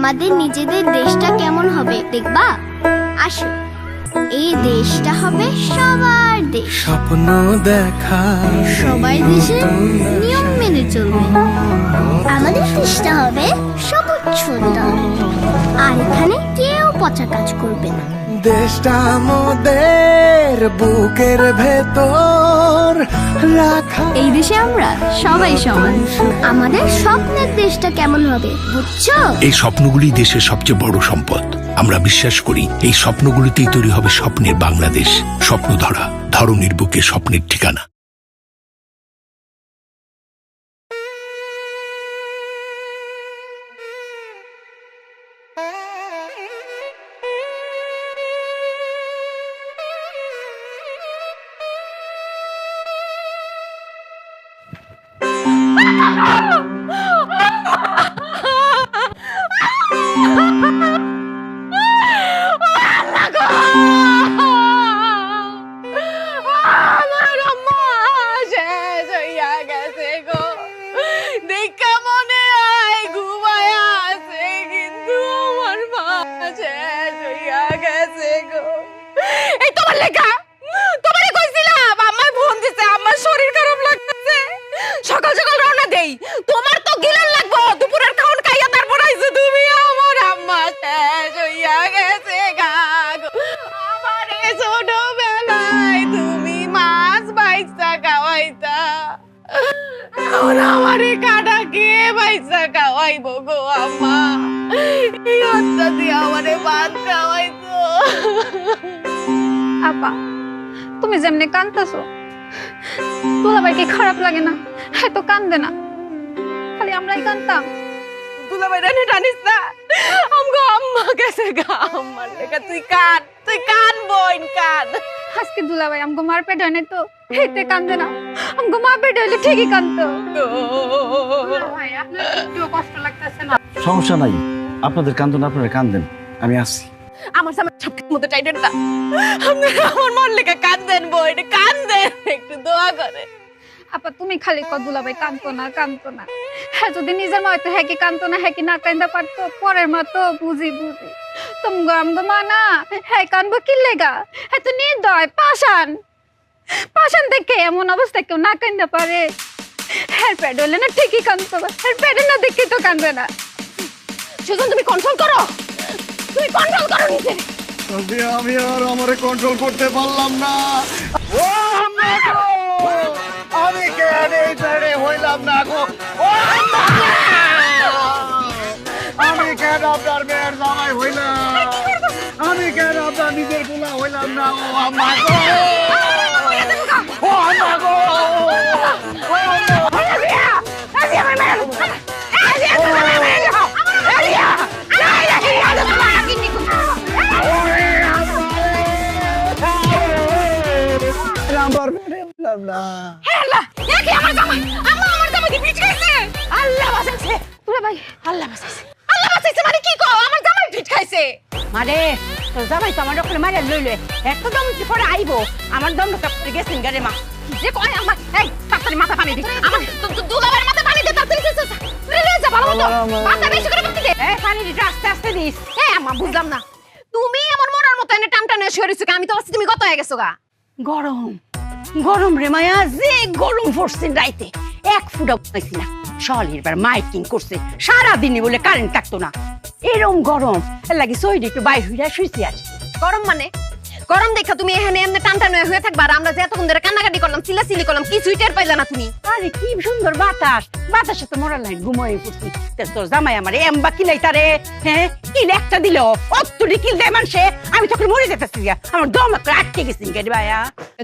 আমাদের নিজেদের দেশটা কেমন হবে দেখবা? আসো, এই দেশটা হবে সবার দেশ। স্বপ্ন দেখা সবাই দেশের নিয়ম মেনে চলবে। আমাদের দেশটা হবে সবুজ সুন্দর, আর এখানে কেউ পচা কাজ করবে না। দেশটা আমাদের বুকের ভেতর রাখা। এই দেশে আমরা সবাই সমান। আমাদের স্বপ্নের দেশটা কেমন হবে বুঝছো? এই স্বপ্নগুলি দেশের সবচেয়ে বড় সম্পদ। আমরা বিশ্বাস করি এই স্বপ্নগুলিতেই তৈরি হবে স্বপ্নের বাংলাদেশ। স্বপ্ন ধরা, ধরনীর বুকে স্বপ্নের ঠিকানা। সকাল সকাল রওনা দেই, তোমার তো গিলান লাগবো। দুপুরের খাওন খাইয়া তারপর আইছো তুমি। আমার আম্মা শেষ হইয়া গেছে গা গো। আমারে ছোটবেলায় তুমি মাছ বাইচা খাওয়াইতা, এখন আমারে কাটা কে বাইচা খাওয়াইবো গো আম্মা? এই হত্যা দিয়ে আমারে ভাত খাওয়াইতো। আপা, তুমি যেমনি কাঁদতেছো, দুলাভাই কি খারাপ লাগে না? হ্যাঁ তো কান্দে না, খালি আমরাই কান্দতাম। দুলাভাই রানি টানিস না, আমগো আম্মা গেছে গা। আম্মার লেখা তুই কান বোন কান। আজকে দুলাভাই আমগো মার পেট হয় নাই তো হেতে কান্দে না, আমগো মা পেট হইলে ঠিকই কান্দতো। ভাই, আপনার একটু কষ্ট লাগতেছে না? সমস্যা নাই, আপনাদের কান্দন আপনারা কান্দেন, আমি আসছি। আমার সামনে সবকিছু মতো টাইটেন না, আমার মন লেখা কান্দেন বোন কান্দেন, একটু দোয়া করে। আপা তুমি খালি কত দুলাভাই কান্দতো না। হ্যাঁ যদি নিজের মা হয়তো হ্যাঁ কি কান্দতো না, হ্যাঁ কি না কান্দা পারতো, পরের মা তো বুঝি তুমগো আমগো মা না, হ্যাঁ কানবো কি লেগা? হ্যাঁ তো নির্দয় পাষাণ দেখে এমন অবস্থায় কেউ না কান্দা পারে? হ্যাঁ পেট হলে না ঠিকই কান্দতো, হ্যাঁ পেটে না দেখে তো কান্দবে না। সুজন তুমি কন্ট্রোল করো, তুমি কন্ট্রোল করো নিজে। আমি আর আমারে কন্ট্রোল করতে পারলাম না। ও আম্মা গো, আমি কেন এই ছেড়ে হইলাম না গো? ও আম্মা গো, আমি কেন আপনার মেয়ের জামাই হইলাম? আমি কেন আপনার নিজের পোলা হইলাম না? ও আম্মা গো, ও আম্মা গো, মানে তোর জামাই তো আমার ওখানে মারে লইলে একটা দম পরে আইবো। আমার দম কাপড়ে গেছেন গারে মা যে কয় আমার এই তাড়াতাড়ি মাথা পানি দে, আমার দুলাবার মাথা পানি দে তাড়াতাড়ি যা ভালো মতো মাথা বেশি করে পানি দে। এই পানি দিতে আস্তে আস্তে দিস। এই আম্মা বুঝলাম না, তুমি আমার মরার মতো এনে টান টানে শুয়েছো, আমি তো ভাবছি তুমি কত হয়ে গেছো গা। গরম রে মায়া, যে গরম পড়ছে রাইতে এক ফুটা পাইছি না। শলির মাইকিং করছে সারাদিনই বলে কারেন্ট থাকতো না। এরম গরম লাগি সইডি একটু বাইর হইয়া শুইছি আছি। গরম মানে গরম দেখা তুমি এখানে এমনি টান টান হয়ে থাকবা, আর আমরা যে এতক্ষণ ধরে কান্নাকাটি করলাম চিল্লাচিল্লি করলাম কিছুই টের পাইলা না তুমি। আরে কি সুন্দর বাতাসে তো মরার লাইন ঘুমাই পড়ছি। তোর জামাই আমার এমবা কিলাই তারে, হ্যাঁ কিল একটা দিল অতটি কিল দেয় মানুষে, আমি তখন মরে যেতেছি, আমার দম একটা আটকে গেছি। ভাইয়া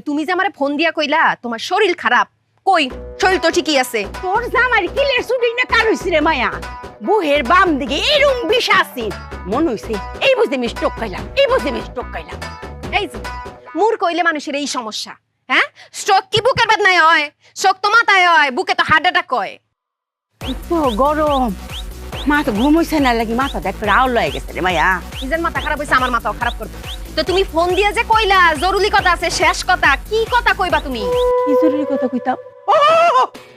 তুমি যে আমারে ফোন দিয়া কইলা তোমার শরীর খারাপ, কই শরীর তো ঠিকই আছে। তোর জামাই কিলের ছুটি না কার হইছে রে মায়া? বুহের বাম দিকে এরম বিষ আছে মনে হইছে এই বুঝে আমি স্ট্রোক খাইলাম। এই যে মুর কইলে মানুষের এই সমস্যা, হ্যাঁ স্ট্রোক কি বুকের বেদনায় হয়? স্ট্রোক তো মাথায় হয়, বুকে তো হার্ট অ্যাটাক হয়। তো গরম মা তো ঘুম হইছে না লাগি মাথা দেখ করে আউল হয়ে গেছে রে মায়া। নিজের মাথা খারাপ হইছে, আমার মাথাও খারাপ করবে। তো তুমি ফোন দিয়ে যে কইলা জরুরি কথা আছে, শেষ কথা কি কথা কইবা তুমি? কি জরুরি কথা কইতাম? ও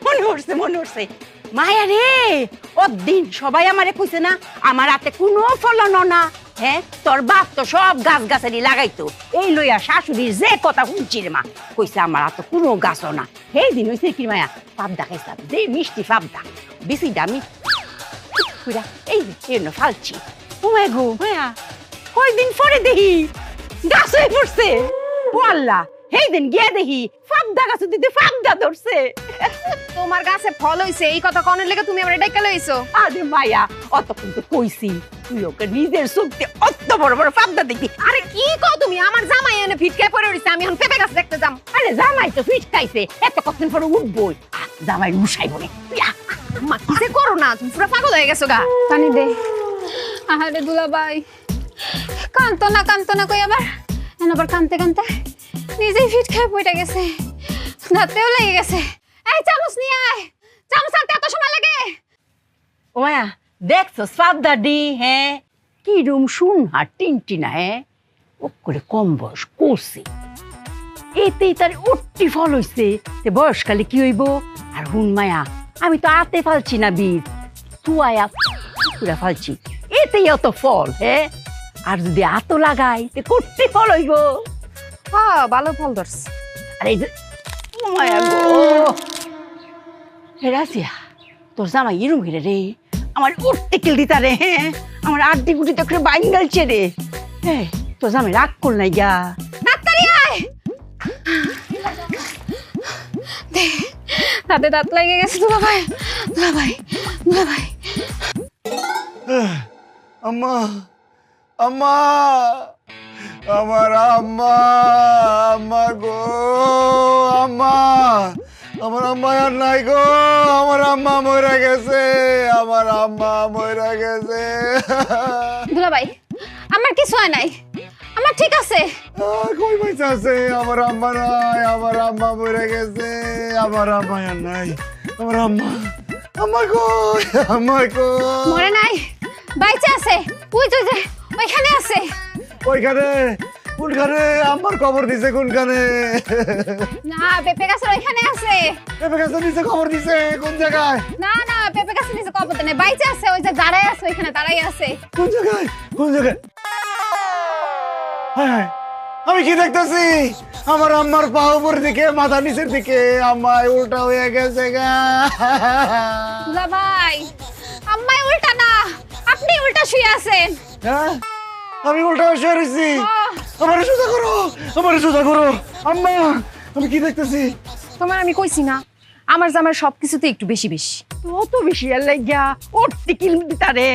মনে উঠছে মায়া রে, দিন সবাই আমারে কইছে না আমার হাতে কোনো ফলন না। হ্যাঁ, তোর বাপ তো সব গাছ গাছালি লাগাইতো, এই লইয়া শাশুড়ির যে কথা শুনছি রে মা, কইছে আমার হাতে কোনো গাছও না। সেই দিন হয়েছে কি মায়া, পাবদা খাইছিলাম, যে মিষ্টি পাবদা, বেশিটা আমি এই ফালছি। ও মায়া গো মায়া, কয়দিন পরে দেখি গাছ হয়ে পড়ছে। ও আল্লাহ, সেই দিন গিয়ে দেখি পাবদা গাছ দিতে পাবদা ধরছে। তোমার গাছে ফল হইছে এই কথা কনের লেগে তুমি আমার ডাইকা লইছো? আরে মায়া, অতক্ষণ তো কইছি তুই ওকে নিজের চোখে অত বড় বড় পাবদা দেখবি। আরে কি কও তুমি? আমার জামাই এনে ফিটকায় পড়ে রইছে, আমি এখন পেঁপে গাছ দেখতে যাম। আরে জামাই তো ফিট খাইছে, এত কতদিন পরে উঠবই, জামাই উঠাইব না। মা কিসে করো না, তুমি পুরো পাগল হয়ে গেছো গা। পানি দে। আহারে দুলাভাই, কান্ত না কই আবার আবার কানতে কানতে নিজেই ফিট খেয়ে পড়ে গেছে, দাঁতেও লেগে গেছে। এই চামচ নিয়ে আয়, চামচ আনতে এত সময় লাগে? ও মায়া, দেখছো পাবদা ডি? হ্যাঁ, কি রুম শুন আর টিনটিনা। হ্যাঁ, ও করে কম বয়স করছে, এতেই তার উঠতি ফল হইছে। বয়সকালে কি হইব? আর হুন মায়া, আমি তো আতে ফালছি না বীজ, তুয়ায়া পুরা ফালছি, এতেই অত ফল। হ্যাঁ, আর যদি আতো লাগাই তে করতে ফল হইব। হ্যাঁ, ভালো ফল ধরছে। আর এই যে ও মায়া গো, হে রাজিয়া, তোর জামাই এরম হিরে রে, আমার উঠতে কিল দিতা রে। হ্যাঁ, আমার আড্ডি গুটি তো করে বাইঙ্গালছে রে। হ্যাঁ, তোর জামাই রাগ কর নাই গা। ডাক্তারি আয়। দাঁতে দাঁত লেগে গেছে দুলাভাই। আম্মা, আম্মা, আমার আম্মা, আম্মা গো, আম্মা, আমার আম্মা আর নাই গো, আমার আম্মা মরে গেছে, আমার আম্মা মরে গেছে। দুলাভাই, আমার কিছু হয় নাই, আমার ঠিক আছে। কই পয়সা আছে? আমার আম্মা নাই, আমার আম্মা মরে গেছে, আমার আম্মা আর নাই, আমার আম্মা, আম্মা কই, আম্মা কই? মরে নাই, বাইচে আছে। ওই তো যে ওইখানে আছে। ওইখানে? কোনখানে? আম্মার খবর দিছে কোনখানে? না, পেঁপে গাছের ওইখানে আছে। পেঁপে গাছের নিচে খবর দিছে? কোন জায়গায়? না, পেঁপে গাছের নিচে কবর নেই, বাইচে আছে। ওই যে দাঁড়াই আছে, ওইখানে দাঁড়াই আছে। কোন জায়গায়? কোন জায়গায়? হায় হায়, আমি কি দেখতেছি? আমার আম্মার পা উপর দিকে, মাথা নিচের দিকে, আম্মায় উল্টা হয়ে গেছে গা। দুলাভাই, আম্মাই উল্টা না, আপনি উল্টা শুয়ে আছেন। হ্যাঁ, আমি উল্টা হয়ে শুয়ে রয়েছি। আমারে সোজা করো, আমারে সোজা করো। আম্মা, আমি কি দেখতেছি? তোমার আমি কইছি না, আমার জামার সবকিছুতে একটু বেশি বেশি। অত বেশি আর লাগিয়া উঠতে কিল দিতা রে।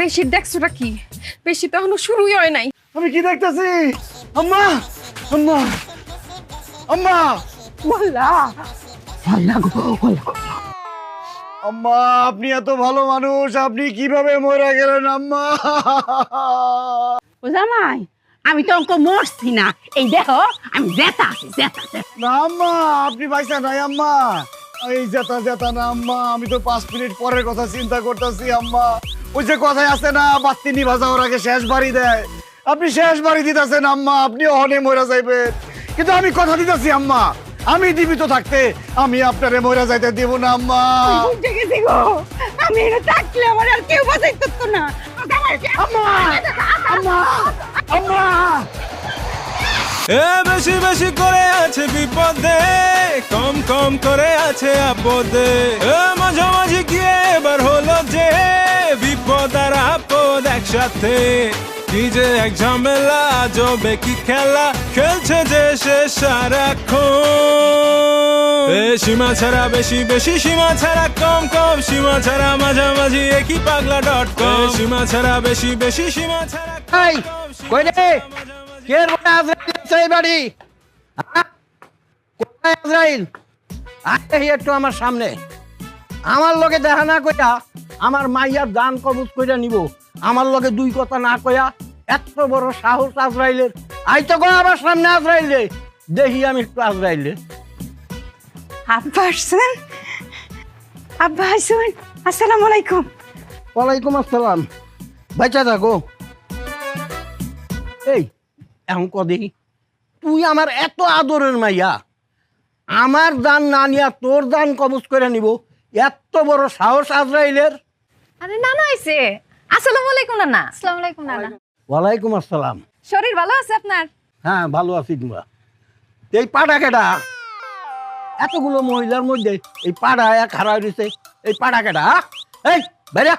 বেশির দেখছোটা কি? বেশি তো এখনো শুরুই হয় নাই। আমি কি দেখতেছি? আম্মা, আম্মা, আম্মা, ওয়াল্লাহ, ওয়াল্লাহ গো, ওয়াল্লাহ গো। আম্মা, আপনি এত ভালো মানুষ, আপনি কিভাবে মরে গেলেন আম্মা? ও জামাই, আমি তো অঙ্ক মরছি না, এই দেখো আমি জেতা আছি, জেতা। না আম্মা, আপনি পয়সা নাই আম্মা। এই জেতা জেতা না আম্মা, আমি তো 5 মিনিট পরের কথা চিন্তা করতেছি আম্মা। ওই যে কথায় আছে না, বাতি নিভা যাওয়ার আগে শেষ বাড়ি দেয়, আপনি শেষ বাড়ি দিতেছেন আম্মা, আপনি অহনে মরে যাইবেন। কিন্তু আমি কথা দিতেছি আম্মা, আমি জীবিত থাকতে আমি আপনারে মরে যাইতে দিব না আম্মা। উঠে গেছি গো, আমি এটা থাকলে আমার আর কেউ বাঁচাই করতো না। আম্মা, আম্মা, আম্মা। এ বেশি বেশি করে আছে বিপদে, কম কম করে আছে আপদে। এ মাঝামাঝি গিয়ে এবার হলো যে বিপদ আর আপদ একসাথে। কি যে এক ঝামেলা, জবে কি খেলা খেলছে যে সে সারাক্ষণ। এ সীমা ছাড়া বেশি বেশি, সীমা ছাড়া কম কম, সীমা ছাড়া মাঝামাঝি একই পাগলা.com। সীমা ছাড়া বেশি বেশি, সীমা ছাড়া এই, কই রে? কে রে আজরাইল আছে এই বাড়ি? হ্যাঁ? কোথায় আজরাইল? আয় হি একটু আমার সামনে। আমার লগে দেখা না কইয়া আমার মাইয়ার দান কবুজ কইরা নিব, আমার লগে দুই কথা না কইয়া এত বড় সাহস আজরাইলের। আই তো কই আমার সামনে আজরাইলে, দেখি আমি একটু আজরাইলে। আব্বা আসছেন? আব্বা আসছেন? আসসালামু আলাইকুম। ওয়ালাইকুম আসসালাম। বাচ্চা থাকো। এই এখন কদি তুই আমার এত আদরের মাইয়া, আমার দান না নিয়া তোর দান কবজ করে নিব, এত বড় সাহস আজরাইলের? আরে নানা আইছে। আসসালামু আলাইকুম নানা। আসসালামু আলাইকুম নানা। ওয়ালাইকুম আসসালাম। শরীর ভালো আছে আপনার? হ্যাঁ ভালো আছি তোমরা। এই পাড়া কেডা? এতগুলো মহিলার মধ্যে এই পাড়া এক হারা দিছে, এই পাড়া কেডা? এই বাইরে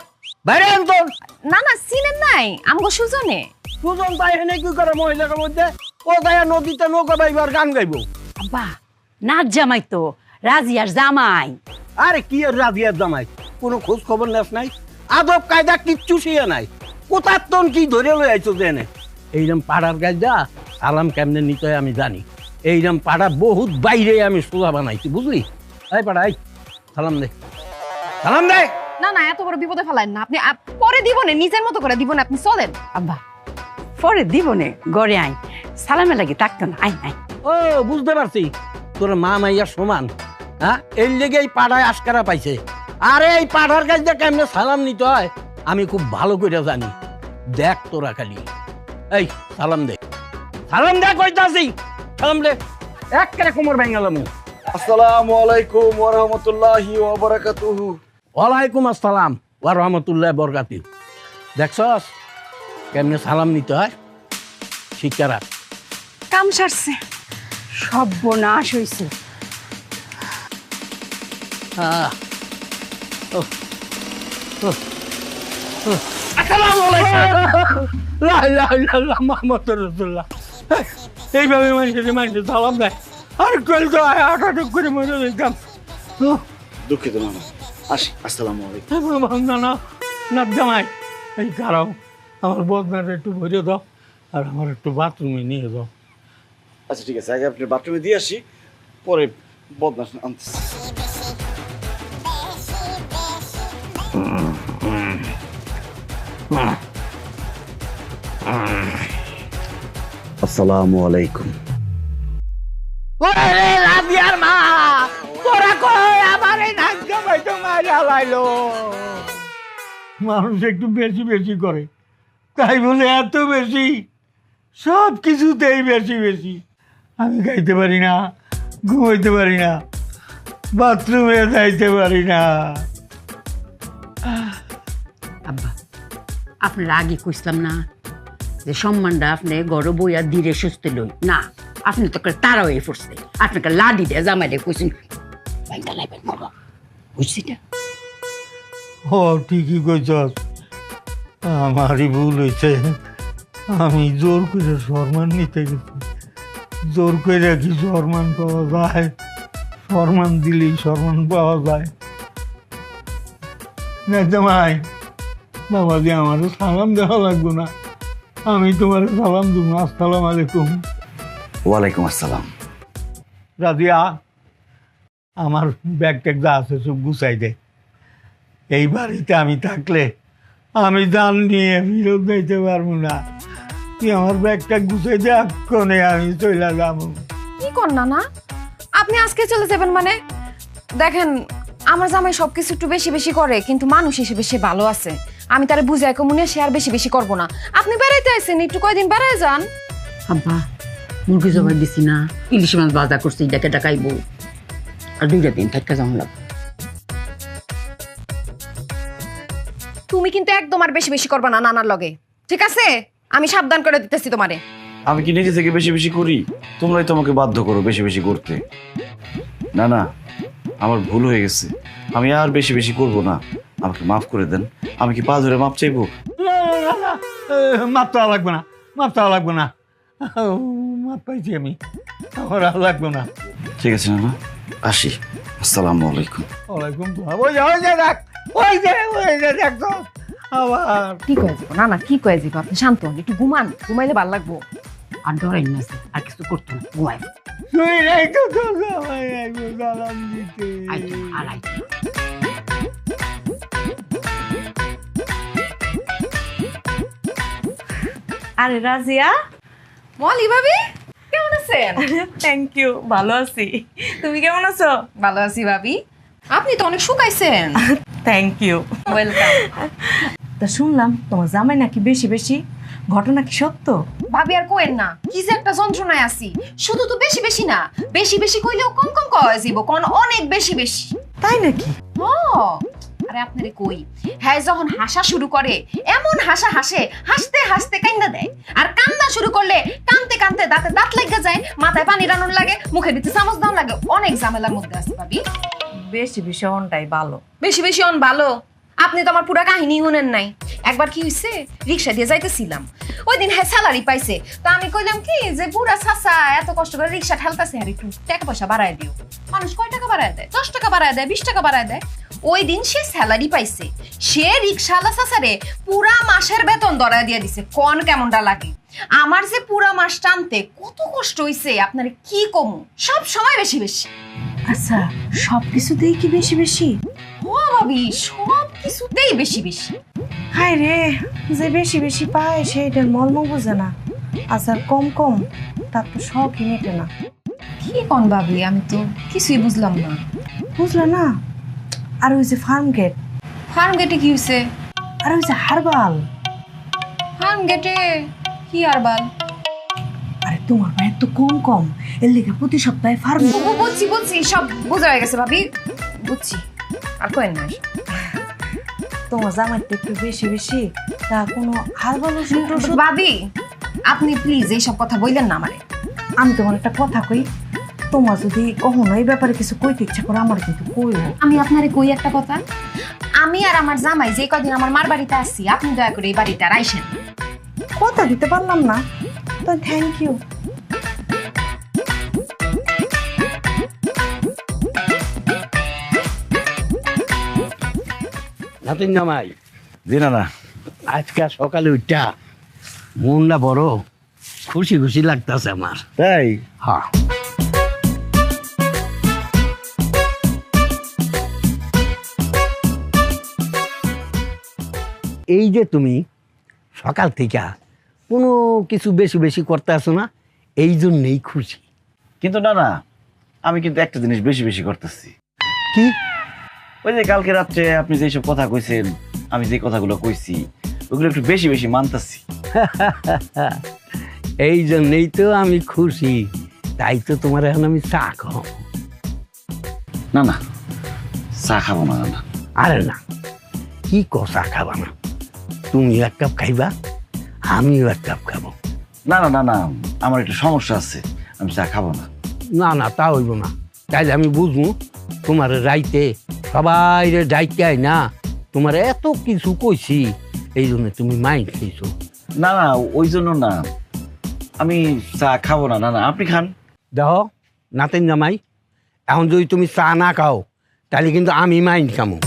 বাইরে আনতন। নানা চিনেন নাই আমগো সুজনে? সুজন তাই এনে কি করে মহিলার মধ্যে? ও তাই নদীতে নৌকা বাইবার গান গাইবো। আব্বা নাচ জামাই তো, রাজিয়ার জামাই। আরে কি আর রাজিয়ার জামাই, কোনো খোঁজ খবর নেস নাই, আদব কায়দা কিচ্ছু শিয়ে নাই। কোথার তন কি ধরে লই আইছো জেনে? এইরকম পাড়ার কায়দা সালাম কেমনে নিতে হয় আমি জানি। এইরকম পাড়া বহুত বাইরে আমি সোজা বানাইছি, বুঝলি? এই পাড়া এই সালাম দে, সালাম দে। না না এত বড় বিপদে ফেলাইন না আপনি। পরে দিব না, নিজের মতো করে দিব না, আপনি চলেন। আব্বা পরে দিব নে, গড়ে আই সালামে লাগে থাকতো না। I I. ও বুঝতে পারছি, তোর মা মাইয়া সমান। হ্যাঁ এর লেগে এই পাড়ায় আশকারা পাইছে। আরে এই পাড়ার কাছে কেমনে সালাম নিতে হয় আমি খুব ভালো করে জানি। দেখ তোরা খালি এই সালাম দে, সালাম দে কইতাছি, সালাম দে। এক করে কোমর ভেঙালাম। আসসালামু আলাইকুম ওয়া রাহমাতুল্লাহি ওয়া বারাকাতুহু। ওয়ালাইকুম আসসালাম ওয়া রাহমাতুল্লাহি ওয়া বারাকাতুহু। দেখছস কেমনে সালাম নিতে হয়, শিক্ষা রাখ। কাম সারছে। সর্বনাশ হইছে। আসসালামু আলাইকুম। লা ইলাহা ইল্লাল্লাহ মুহাম্মাদুর রাসূলুল্লাহ। এইভাবে মানুষের সালাম দেয় আর কল তো আটাটুক করে মরে যেতাম। দুঃখিত মামা, আসি। আসসালামু আলাইকুম। না না না জামাই, এই কারাও আমার বদনাটা একটু ভরে দাও আর আমার একটু বাথরুমে নিয়ে দাও। আচ্ছা ঠিক আছে, আগে আপনি বাথরুমে দিয়ে আসি, পরে বদমাস আনতেছি। আসসালামু আলাইকুম। ওরে রাজিয়ার মা, তোরা কই আমার এই নাক জামাই তো মারা লাইলো। মানুষ একটু বেশি বেশি করে, তাই বলে এত বেশি, সব কিছুতেই বেশি বেশি। আমি খাইতে পারি না, ঘুমাইতে পারি না, বাথরুমে যাইতে পারি না। আব্বা আপনার আগে কইছিলাম না যে সম্মানটা আপনি গড় বইয়া ধীরে সুস্থ লই না, আপনি তো তারা হয়ে পড়ছে। আপনাকে লাডি দিয়ে জামাইলে কইছেন ব্যাংকা লাইবেন বাবা, বুঝছি না? ও ঠিকই কইছস, আমারই ভুল হয়েছে। আমি জোর করে সম্মান নিতে গেছি। জোর করে কি সম্মান পাওয়া যায়? সম্মান দিলেই সম্মান পাওয়া যায় না জামাই? বাবাজি আমারও সালাম দেওয়া লাগবে না? আমি তোমার সালাম দেবো। আসসালাম আলাইকুম। ওয়ালাইকুম আসসালাম। রাজিয়া, আমার ব্যাগ ট্যাগ যা আছে সব গুছাই দে। এই বাড়িতে আমি থাকলে আমি জান নিয়ে ফিরত যাইতে পারবো না। তুই আমার ব্যাগ ট্যাগ গুছাই দে, এক্ষণে আমি চলে যাবো। কি কর না আপনি আজকে চলে যাবেন মানে? দেখেন আমার জামাই সবকিছু একটু বেশি বেশি করে, কিন্তু মানুষ হিসেবে সে ভালো আছে। আমি তারে বুঝাই কমুনে সে আর বেশি বেশি করবো না। আপনি বেড়াইতে আসেন, একটু কয়দিন বেড়ায় যান। আব্বা মুরগি জবাই দিছি না, ইলিশ মাছ বাজার করছি, ডেকে ডাকাইবো, আর 2 দিন থাকা যাওয়া লাগবে। তুমি কিন্তু একদম আর বেশি বেশি করবা না নানার লগে, ঠিক আছে? আমি সাবধান করে দিতেছি তোমারে। আমি কি নিজে থেকে বেশি বেশি করি? তোমরাই তোমাকে বাধ্য করো বেশি বেশি করতে। না না, আমার ভুল হয়ে গেছে, আমি আর বেশি বেশি করব না। আমাকে মাফ করে দেন। আমি কি পা ধরে মাপ চাইবো? মাপ চাওয়া লাগবে না, মাপ চাওয়া লাগবে না। মাপ পাইছি আমি, আমার আর লাগবে না। ঠিক আছে না, আসি। আসসালামু আলাইকুম। ওয়ালাইকুম সালাম। ওই যে দেখ, ওই যে দেখ তো আবার কি কয়ে যাব না কি কয়ে যাব? আপনি শান্ত হন, একটু ঘুমান, ঘুমাইলে ভালো লাগবো। আর ডরাই না, আর কিছু করতো না, ঘুমাই। তুই নাই তো তোর জামাই আইবো সালাম দিতে। আইতো আর আইতো। আরে রাজিয়া, মলি ভাবি কেমন আছেন? থ্যাংক ইউ, ভালো আছি। তুমি কেমন আছো? ভালো আছি ভাবি। আপনি তো অনেক শুকাইছেন। Thank you, welcome. তা শুনলাম তোমার জামাই নাকি বেশি বেশি, ঘটনা কি সত্য? ভাবি আর কোয়েন না, কি যে একটা যন্ত্রণায় আছি। শুধু তো বেশি বেশি না, বেশি বেশি কইলেও কম কম কওয়া যাইব, কোন অনেক বেশি বেশি। তাই নাকি? হ আরে আপনারে কই, হ্যাঁ যখন হাসা শুরু করে এমন হাসা হাসে, হাসতে হাসতে কান্না দেয়, আর কান্না শুরু করলে কানতে কানতে দাঁতে দাঁত লেগে যায়, মাথায় পানি রানুন লাগে, মুখের ভিতরে চামচ দাও লাগে, অনেক ঝামেলার মধ্যে আছে ভাবি। বেশি বেশি অনটাই ভালো। বেশি বেশি অন ভালো? আপনি তো আমার পুরা কাহিনী শুনেন নাই। একবার কি হইছে, রিক্সা দিয়ে যাইতেছিলাম, ওই দিন হ্যাঁ স্যালারি পাইছে, তো আমি কইলাম কি যে বুড়া চাচা এত কষ্ট করে রিক্সা ঠেলতেছে, আর একটু টাকা পয়সা বাড়ায় দিও। মানুষ কয় টাকা বাড়ায় দেয়? 10 টাকা বাড়ায় দেয়, 20 টাকা বাড়ায় দেয়। ওই দিন সে স্যালারি পাইছে, সে রিক্সাওয়ালা চাচারে পুরা মাসের বেতন ধরায় দিয়ে দিছে। কোন কেমনটা লাগে? আমার যে পুরা মাস টানতে কত কষ্ট হইছে আপনারে কি কমু, সব সময় বেশি বেশি। আচ্ছা, সব কিছুতেই কি বেশি বেশি? ও ভাবি, সব কিছুতেই বেশি বেশি। হায় রে, যে বেশি বেশি পায় সেইটার মর্ম বোঝে না, আচ্ছা কম কম তার তো শখই মেটে না। কি কোন ভাবি, আমি তো কিছুই বুঝলাম না। বুঝলা না? আর ওই যে ফার্ম গেট। ফার্ম গেটে কি হইছে? আর ওই যে হারবাল। ফার্ম গেটে কি হারবাল? আরে তোমার ভাই তো কম কম, এর লেগে প্রতি সপ্তাহে ফার্ম। বুঝছি বুঝছি, সব বোঝা হয়ে গেছে ভাবি, বুঝছি। আর কয়েন না, তোমার জামাইতে একটু বেশি বেশি, তা কোনো হারবাল ওষুধ টষুধ? ভাবি আপনি প্লিজ এইসব কথা বললেন না আমারে। আমি তোমার একটা কথা কই, তোমার যদি কখনো এই ব্যাপারে কিছু কইতে ইচ্ছা করে আমার কিন্তু কইও। আমি আপনারে কই একটা কথা, আমি আর আমার জামাই যে কদিন আমার মার বাড়িতে আসছি, আপনি দয়া করে এই বাড়িতে আর আইসেন। কথা দিতে পারলাম না, তো থ্যাংক ইউ। নাতিন জামাই, জি না, আজকে সকালে উঠা মনটা বড় খুশি খুশি লাগতেছে আমার। তাই? হ্যাঁ। এই যে তুমি সকাল থেকে কোনো কিছু বেশি বেশি করতে আসো না, এই জন্যেই খুশি। কিন্তু না, আমি কিন্তু একটা জিনিস বেশি বেশি করতেছি। কি? ওই যে কালকে রাত্রে আপনি যেসব কথা কইছেন, আমি যে কথাগুলো কইছি ওগুলো একটু বেশি বেশি মানতেছি। এই জন্যেই তো আমি খুশি, তাই তো তোমার এখন আমি চা খাও। না, চা খাবো না। আরে না, কি চা খাবা না? তুমি এক কাপ খাইবা, আমিও এক কাপ খাবো। না, আমার একটু সমস্যা আছে, আমি চা খাবো না। না, তা হইব না। তাইলে আমি বুঝবো তোমার রাইতে সবাই ডাইতে না, তোমার এত কিছু কইছি, এই জন্য তুমি মাইন্ড খেয়েছো। না, ওই জন্য না, আমি চা খাবো না। না, আপনি খান। দেখো নাতেন জামাই, এখন যদি তুমি চা না খাও তাহলে কিন্তু আমি মাইন্ড খামো।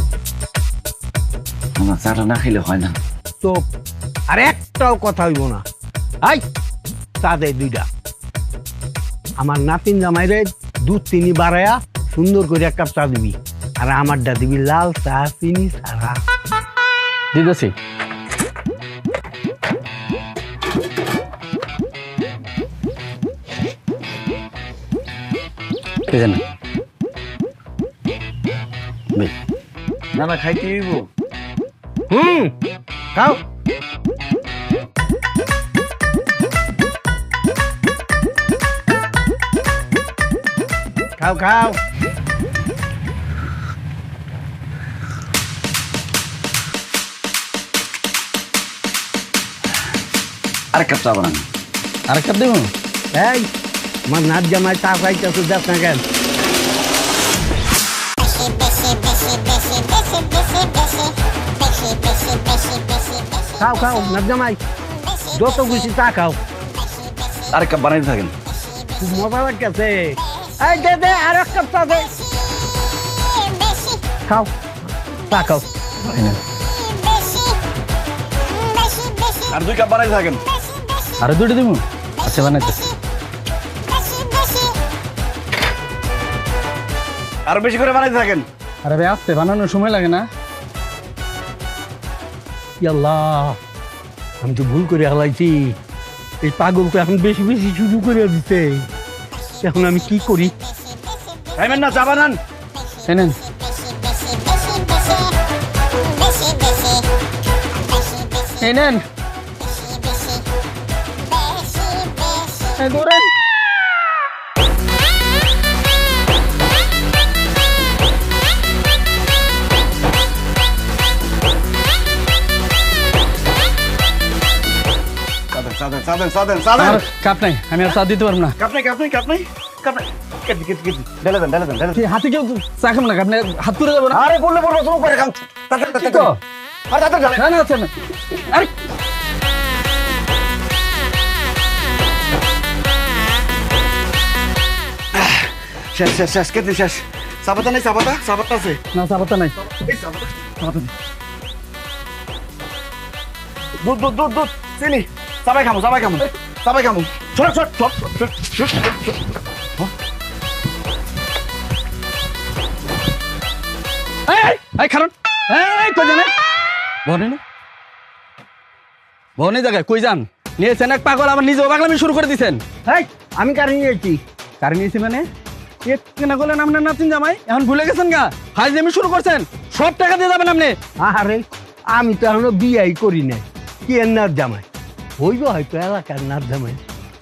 আমার চাটা না খেলে হয় না তো। আর একটাও কথা হইব না। আই চা দে 2টা। আমার নাতিন জামাইরে 2-3 বাড়ায়া সুন্দর করে এক কাপ চা দিবি, আর আমারটা দিবি লাল চা, চিনি ছাড়া। দিতেছি। না, খাইতে হইব। খাও। খাও। আরেক কাপ চা বানান। আরেক কাপ দেবো? এই আমার নাচ জামাই চা খাইতেছো, দেখ না কেন? খাও নাচ জামাই, যত খুশি চা খাও। আরেক কাপ বানাইতে থাকেন। খুব মজা লাগতেছে। এই দে আর এক কাপ চা দে। খাও, চা খাও। আর 2 কাপ বানাইতে থাকেন। আরে 2টা দিব? আচ্ছা বানাইতেছি। আরো বেশি করে বানাইতে থাকেন। আরে ভাই আস্তে, বানানোর সময় লাগে না? আল্লাহ, আমি তো ভুল করে হালাইছি। এই পাগলকে এখন বেশি বেশি শুরু করে দিতে, এখন আমি কি করি? খাইবেন না, চা বানান। এনেন। এনেন। ধরেন। সাদেন সাদেন সাদেন সাদেন আমার কাপ নাই, আমি আর চা দিতে পারবো না। কাপ নাই কাপ নাই কাপ নাই কাপ নাই কেটে কেটে কেটে ঢেলে দেন ঢেলে দেন ঢেলে দেন। এই হাতে কেউ চা খাবো না, আপনি হাত তুলে যাবো না। আরে বললে বলবো তুমি করে খাও কি তো? আর তাতে ঢালে না না আছে না। আরে শেষ শেষ শেষ কেটে শেষ সাবাতা নাই সাবাতা সাবাতা আছে না, চা পাতা নাই। এই সাবাতা সাবাতা নেই। দুধ দুধ দুধ দুধ চিনি সবাই খামো সবাই খামো সবাই খামো ছোট ছোট ছোট ছোট ছোট এই কারণ এই কই জানে বনে না বনে জায়গায় কই যান নিয়েছেন এক পাগল, আবার নিজেও পাগলামি শুরু করে দিয়েছেন। এই আমি কারি নিয়েছি কারণ নিয়েছি মানে কেনা করলেন আপনার নাতিন জামাই, এখন ভুলে গেছেন গা? হাইজেমি শুরু করছেন, সব টাকা দিয়ে যাবেন আপনি। আরে আমি তো এখনো বিয়াই করি নাই, কি এর নাচ জামাই হইব হয়তো এলাকার নাচ জামাই।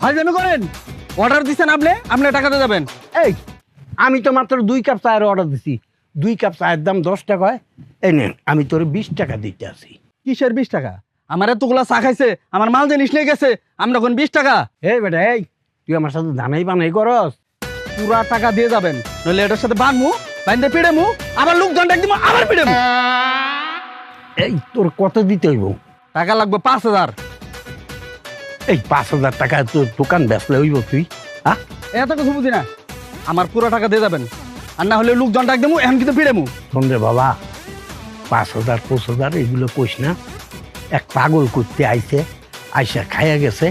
হাইজেমি করেন, অর্ডার দিচ্ছেন আপনি, আপনি টাকা দিয়ে যাবেন। এই আমি তো মাত্র 2 কাপ চায়ের অর্ডার দিছি, 2 কাপ চায়ের দাম 10 টাকা হয়। এই নেন আমি তোর 20 টাকা দিতে আসি। কিসের 20 টাকা? আমার এতগুলা চা খাইছে, আমার মাল জিনিস নিয়ে গেছে, আমরা এখন 20 টাকা। এই বেটা এই তুই আমার সাথে ধানাই বানাই করস? পুরা টাকা দিয়ে যাবেন, নইলে এটার সাথে বানমু, বাইন্দে পিড়েমু, আবার লোকজন ডাক দিমু, আবার পিড়েমু। এই তোর কত দিতে হইব? টাকা লাগবে 5000। এই 5000 টাকা তোর দোকান বেচলে হইব তুই? হ্যাঁ এত কিছু বুঝি না, আমার পুরো টাকা দিয়ে যাবেন, আর না হলে লোকজন ডাক দিমু, এখন কিন্তু পিড়েমু। শোন রে বাবা, 5000 5000 এগুলো কইস না। এক পাগল করতে আইছে, আইসা খাইয়া গেছে,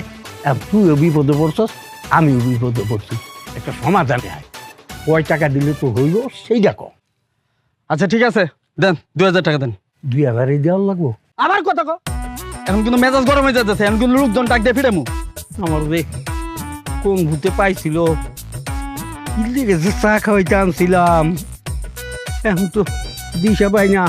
আর তুইও বিপদে পড়ছস, আমিও বিপদে পড়ছি। একটা সমাধানে আয়, কয় টাকা দিলে তো হইব সেইটা কম। আচ্ছা ঠিক আছে, দেন 2000 টাকা দেন। 2000 দেওয়ার লাগবো? আবার কথা কো, এখন কিন্তু মেজাজ গরম হয়ে যাচ্ছে, এখন কিন্তু লোকজন ডাক দিয়ে পিড়েমু। আমার রে কোন ভূতে পাইছিল, কিল্লি গেছে চা খাওয়াইতে আনছিলাম, এখন তো দিশা পাই না।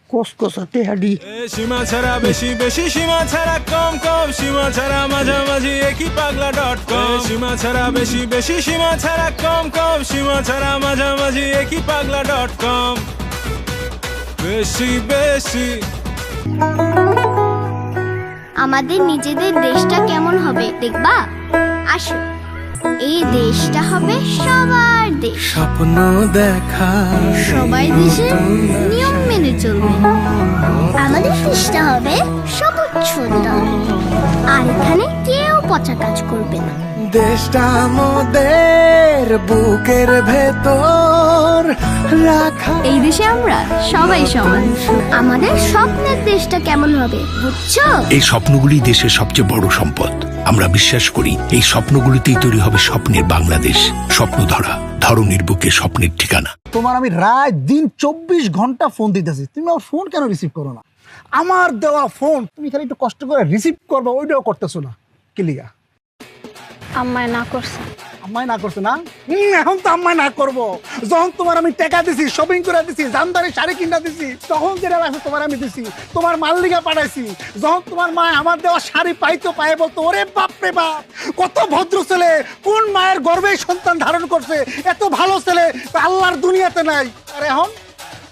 কসকসাতে হাডি সীমা ছাড়া বেশি বেশি, সীমা ছাড়া কম কম, সীমা ছাড়া মাঝামাঝি একই পাগলা.com। সীমা ছাড়া বেশি বেশি, সীমা ছাড়া কম কম, সীমা ছাড়া মাঝামাঝি একই পাগলা.com। বেশি বেশি আমাদের নিজেদের দেশটা কেমন হবে দেখবা? আসো, এই দেশটা হবে সবার দেশ, স্বপ্ন দেখা সবাই দেশের নিয়ম মেনে চলবে। আমাদের দেশটা হবে সবুজ সুন্দর, আর এখানে কেউ পচা কাজ করবে না। দেশটা আমাদের বুকের ভেতর রাখা। এই দেশে আমরা সবাই সমান। আমাদের স্বপ্নের দেশটা কেমন হবে বুঝছো? এই স্বপ্নগুলি দেশের সবচেয়ে বড় সম্পদ। আমরা বিশ্বাস করি এই স্বপ্নগুলিতেই তৈরি হবে স্বপ্নের বাংলাদেশ। স্বপ্ন ধরা, ধরনীর বুকে স্বপ্নের ঠিকানা। তোমার আমি রাত দিন 24 ঘন্টা ফোন দিতেছি, তুমি আমার ফোন কেন রিসিভ করো না? আমার দেওয়া ফোন তুমি খালি একটু কষ্ট করে রিসিভ করবা, ওইটাও করতেছো না। কি লিগা? আম্মায় না করছে। আম্মাই না করছে না? এখন তো আম্মাই না করবো। যখন তোমার আমি টাকা দিছি, শপিং করে দিছি, জামদারি শাড়ি কিনা দিছি, তখন যেটা লাগছে তোমার আমি দিছি, তোমার মাল্লিকা পাঠাইছি। যখন তোমার মা আমার দেওয়া শাড়ি পাইতো, পায়ে বলতো ওরে বাপ রে বাপ, কত ভদ্র ছেলে, কোন মায়ের গর্ভে সন্তান ধারণ করছে, এত ভালো ছেলে আল্লাহর দুনিয়াতে নাই। আর এখন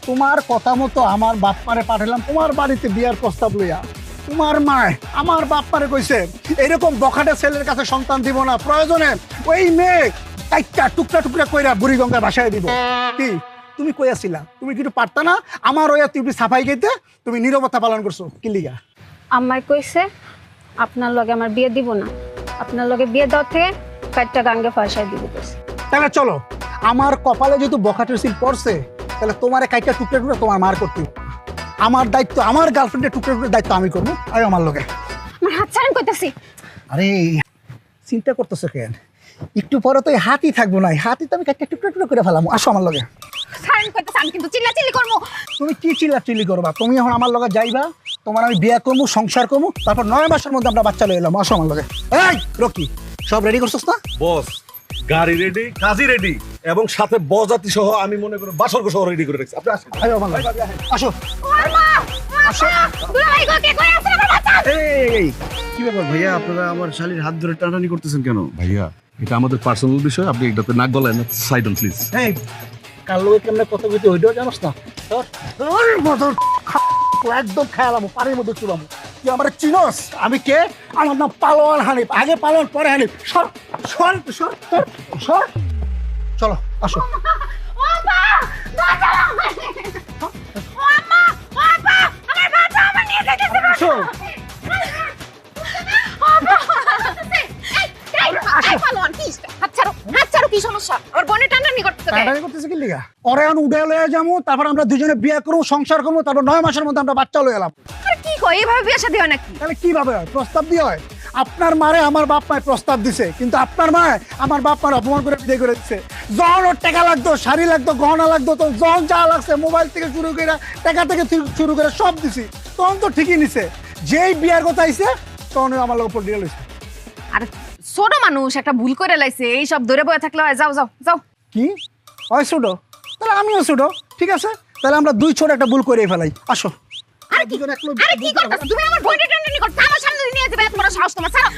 তোমার কথা মতো আমার বাপ মারে পাঠালাম তোমার বাড়িতে বিয়ার প্রস্তাব লইয়া। তোমার মা আমার বাপ মারে কইছে এরকম বখাটে ছেলের কাছে সন্তান দিব না, প্রয়োজনে ওই মেয়ে একটা টুকরা টুকরা কইরা বুড়িগঙ্গা বাসায় দিব। কি তুমি কইয়াছিলা? তুমি কিন্তু পারতা না আমার ওয়া তুমি সাফাই গাইতে? তুমি নীরবতা পালন করছো কি লিগা? আম্মাই কইছে আপনার লগে আমার বিয়ে দিব না, আপনার লগে বিয়ে দেওয়ার থেকে কাটটা গাঙ্গে ফাঁসাই দিব কইছে। তাহলে চলো, আমার কপালে যেহেতু বখাটের সিল পড়ছে, তাহলে তোমার কাইটা টুকরা টুকরা তোমার মার করতে হবে। আমার দায়িত্ব, আমার গার্লফ্রেন্ডের টুকরা টুকরা দায়িত্ব আমি করবো। আয় আমার লগে। আমার হাত ছাড়েন কইতাছি। আরে চিন্তা করতেছো কেন? একটু পরে তো এই হাতই থাকবো না, এই হাতই তো আমি কাইটা টুকরা টুকরা করে ফেলাম। আসো আমার লগে। ছাড়েন কইতাছি, আমি কিন্তু চিল্লাচিল্লি করব। তুমি কি চিল্লাচিল্লি করবা? তুমি এখন আমার লগে যাইবা, তোমার আমি বিয়ে করবো, সংসার করবো, তারপর 9 মাসের মধ্যে আমরা বাচ্চা লয়ে এলাম। আসো আমার লগে। এই রকি, সব রেডি করছস না? বস গাড়ি রেডি, কাজী রেডি, এবং সাথে বজাতি সহ আমি মনে করি বাসর সহ রেডি করে রাখছি। আপনি আসেন। আয় আমার লগে। আসো। আসো। দুলাভাই গো কে কই আছে আমার বাচ্চা? এই কি ব্যাপার ভাইয়া, আপনারা আমার শালীর হাত ধরে টানাটানি করতেছেন কেন? ভাইয়া এটা আমাদের পার্সোনাল বিষয়, আপনি এটাতে নাক গলায় না, সাইড অন প্লিজ। এই কার লগে কেমনে কথা কইতে হইলো জানোস না? তোর একদম খেয়ালামো পানির মধ্যে চুলামো। তুই আমার চিনস আমি কে? আমার নাম পালোয়ান হানিফ, আগে পালোয়ান পরে হানিফ। সর সর সর সর সর, চলো আসো। কি সমস্যা? ওর বোনের টানাটানি করতেছে কেন? টানাটানি করতেছে কি লিগা? ওরে এখন উড়ে লয়ে যাবো, তারপর আমরা দুজনে বিয়ে করবো, সংসার করবো, তারপর 9 মাসের মধ্যে আমরা বাচ্চা লয়ে এলাম। আরে কি কই, এইভাবে বিয়ে শাদী হয় নাকি? তাহলে কিভাবে হয়? প্রস্তাব দিয়ে হয়। আপনার মারে আমার বাপ মায় প্রস্তাব দিছে, কিন্তু আপনার মা আমার বাপ মার অপমান করে বিয়ে করে দিচ্ছে। যখন ওর টাকা লাগতো, শাড়ি লাগতো, গহনা লাগতো, তো যখন যা লাগছে মোবাইল থেকে শুরু করে টাকা থেকে শুরু করে সব দিছি, তখন তো ঠিকই নিছে। যেই বিয়ার কথা আইছে তখন আমার লোক উপর দিয়ে লইছে। আরে ছোট মানুষ একটা ভুল করে লাইছে, এই সব ধরে বয়ে থাকলে হয়? যাও যাও যাও। কি হয় ছোট? তাহলে আমিও ছোট, ঠিক আছে? তাহলে আমরা দুই ছোট একটা ভুল করে ফেলাই, আসো। আরে কি করতেছ তুমি? আমার বোনের টানাটানি করতে আমার সামনে নিয়ে যাবে? এত বড় সাহস তোমার? ছাড়ো।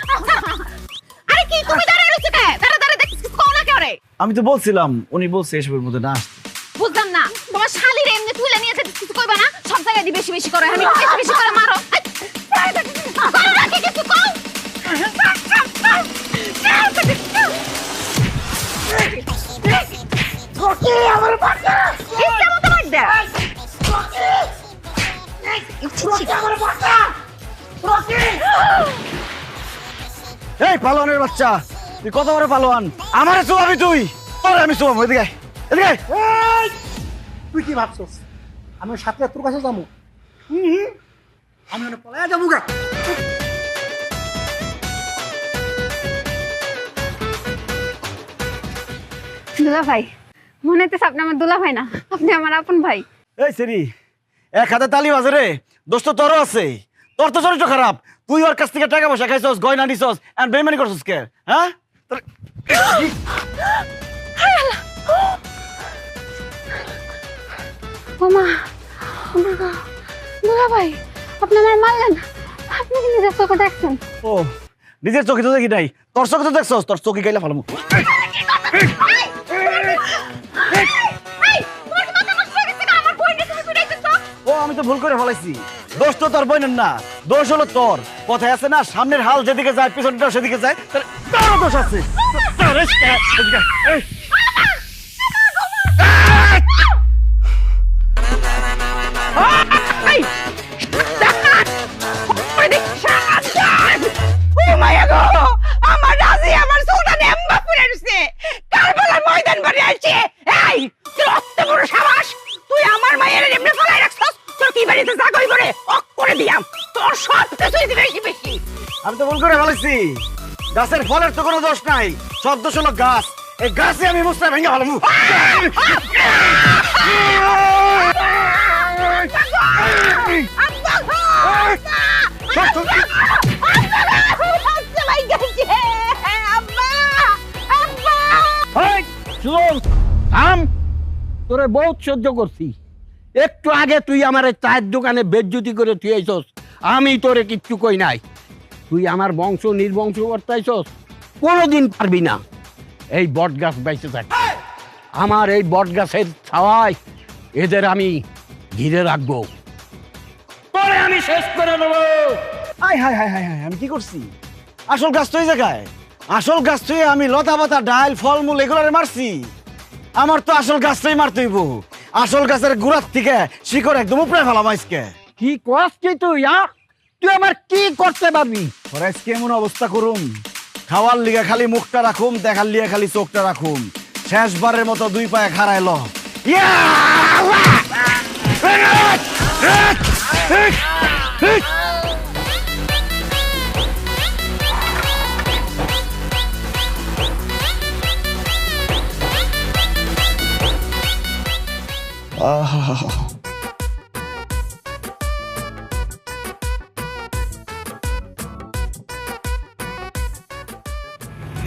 আরে কি তুমি দাঁড়ায় রইছো কে? দাঁড়া দেখছিস কোন না করে? আমি তো বলছিলাম, উনি বলছে এসবের মধ্যে না আসতে। বুঝলাম না, তোমার শালির এমনি তুলে নিয়ে যেতে কিছু কইবা না? সব জায়গায় দি বেশি বেশি করে, আমি বেশি বেশি করে মারো। করো না কি কিছু কও? ওকে আমার বাচ্চা ইচ্ছা মতো মার দে। আমার বাচ্চা এই পালোয়ানের বাচ্চা, তুই কত বড় পালোয়ান? আমারে চুয়াবি তুই? তোরে আমি চুয়াবো। এদিকে এদিকে। তুই কি ভাবছস আমি সাথে তোর কাছে যাবো? আমি ওখানে পলায়া যাবো গা। দুলা ভাই, মনে হচ্ছে আপনি আমার দুলা ভাই না, আপনি আমার আপন ভাই। এই সেরি, এক হাতে তালি বাজে রে, দোস্ত তোরও আছে। তোর তো চরিত্র খারাপ, তুই ওর কাছ থেকে টাকা পয়সা খাইছস, গয়না নিছস, আর বেইমানি করছস কে? হ্যাঁ? ওমা, দুলা ভাই, আপনি আমার মারলেন? আপনি কি নিজের চোখে দেখছেন? ও, নিজের চোখে তো দেখি নাই, তোর চোখে তো দেখছস, তোর চোখে গাইলে ভালো। ও আমি তো ভুল করে ফেলাইছি, দোষ তো তোর বোনের না, দোষ হলো তোর। কথায় আছে না, সামনের হাল যেদিকে যায় পিছনটা সেদিকে যায়, তারও দোষ আছে। আমার রাজি আমার সুলতান এম্বা পুরে রইছে, কারবালার ময়দান বাড়ি আইছে। এই তোর অত বড় সাহস, তুই আমার মায়ের এমনি ফলাই রাখছস? তোর কি বাড়িতে জাগই করে অক করে দিয়াম, তোর সব কিছুই বেশি বেশি। আমি তো ভুল করে ফেলাইছি, গাছের ফলের তো কোনো দোষ নাই, সব দোষ হলো গাছ। এই গাছে আমি মুস্তা ভেঙে ভালো। তোরে বহুত সহ্য করছি, একটু আগে তুই আমার চায়ের দোকানে বেজ্জতি করে তুই আইছস, আমি তোরে কিচ্ছু কই নাই। তুই আমার বংশ নির্বংশ করতেছস, কোনোদিন পারবি না। এই বট গাছ বাইচে থাক, আমার এই বট গাছের ছাওয়ায় এদের আমি ঘিরে রাখবো, তোরে আমি শেষ করে দেবো। High high high high high, আমি কি করছি? আসল গাছ তো এই জায়গায়, আসল গাছ তো আমি লতা পাতা ডাল ফলমূল এগুলোরে মারছি। আমার তো আসল গাছটাই মারতে হইব, আসল গাছের গোড়ার থেকে শিকড় একদম উপরে ফেলাম আজকে। কি করছিস তুই? তুই আমার কি করতে পারবি? আজকে এমন অবস্থা করুম, খাওয়ার লিগে খালি মুখটা রাখুম, দেখার লিগে খালি চোখটা রাখুম, শেষবারের মতো দুই পায়ে খাড়াইল।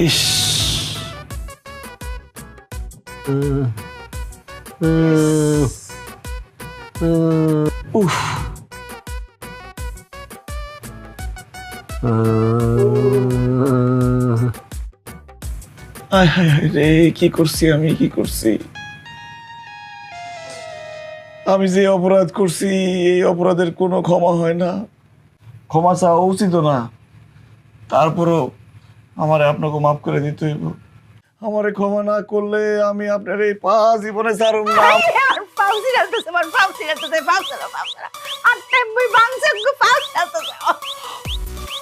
ইস, উফ, হায় হায় হায় রে, কি করছি আমি, কি করছি? আমি যে অপরাধ করছি এই অপরাধের কোনো ক্ষমা হয় না, ক্ষমা চাওয়া উচিত না। তারপরও আমারে আপনাকে মাফ করে দিতে হইব। আমারে ক্ষমা না করলে আমি আপনার এই পা জীবনে ছাড়ব না।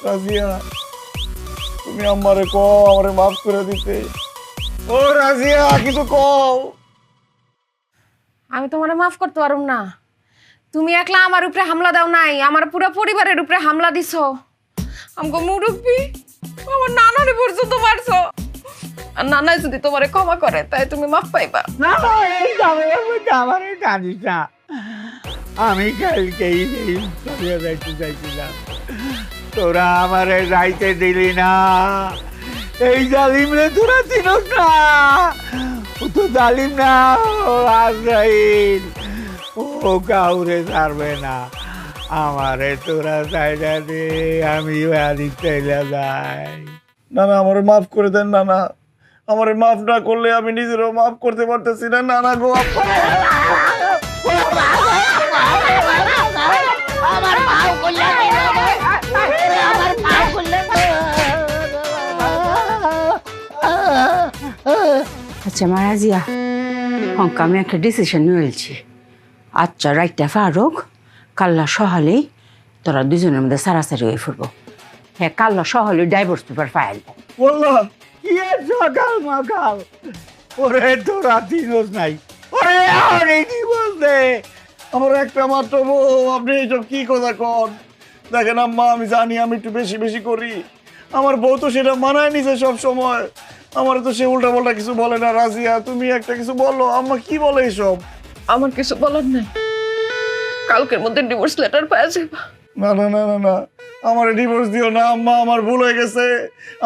রাজিয়া, তুমি আমারে কও আমারে মাফ করে দিতে। ও রাজিয়া, কিছু কও। আমি তোমারে মাফ করতে পারুম না। তুমি একলা আমার উপরে হামলা দাও নাই, আমার পুরো পরিবারের উপরে হামলা দিছো। আমগো মুরব্বি আমার নানারে পর্যন্ত মারছো। আর নানা যদি তোমারে ক্ষমা করে তাই তুমি মাফ পাইবা। না আমার জানিস না, আমি কালকেই চলে যাইতে চাইছিলাম, তোরা আমারে যাইতে দিলি না। এই জালিম রে তোরা চিনস না, ও তো জালিম না, ও আজরাইল, ও কাউরে ছাড়বে না। আমারে তোরা চাইলা দে, আমি বাড়ি চাইলা যাই। না না, আমারে মাফ করে দেন। না না, আমারে মাফ না করলে আমি নিজেরও মাফ করতে পারতেছি না। না না গো, আচ্ছা মারাজিয়া, হংকা আমি একটা ডিসিশন নিয়েছি। আচ্ছা রাইটটা ফারুক, কাল্লা সহালেই তোরা দুজনের মধ্যে সারাসারি হয়ে ফুরবো। হ্যাঁ, কাল্লা সহালে ডাইভোর্স পেপার ফাইল। বললো কি আর সকাল মাকাল, ওরে তোরা চিনস নাই, ওরে আমারই কি বলতে। আমার একটা মাত্র বউ, আপনি এইসব কি কথা কন? দেখেন আম্মা, আমি জানি আমি একটু বেশি বেশি করি। আমার বউ তো সেটা মানায় নিছে সব সময়। আমার তো সে উল্টা পাল্টা কিছু বলে না। রাজিয়া, তুমি একটা কিছু বলো। আম্মা কি বলে এইসব? আমার কিছু বলার নাই, কালকের মধ্যে ডিভোর্স লেটার পাওয়া যাবে। না না না না না, আমার ডিভোর্স দিও না আম্মা, আমার ভুল হয়ে গেছে।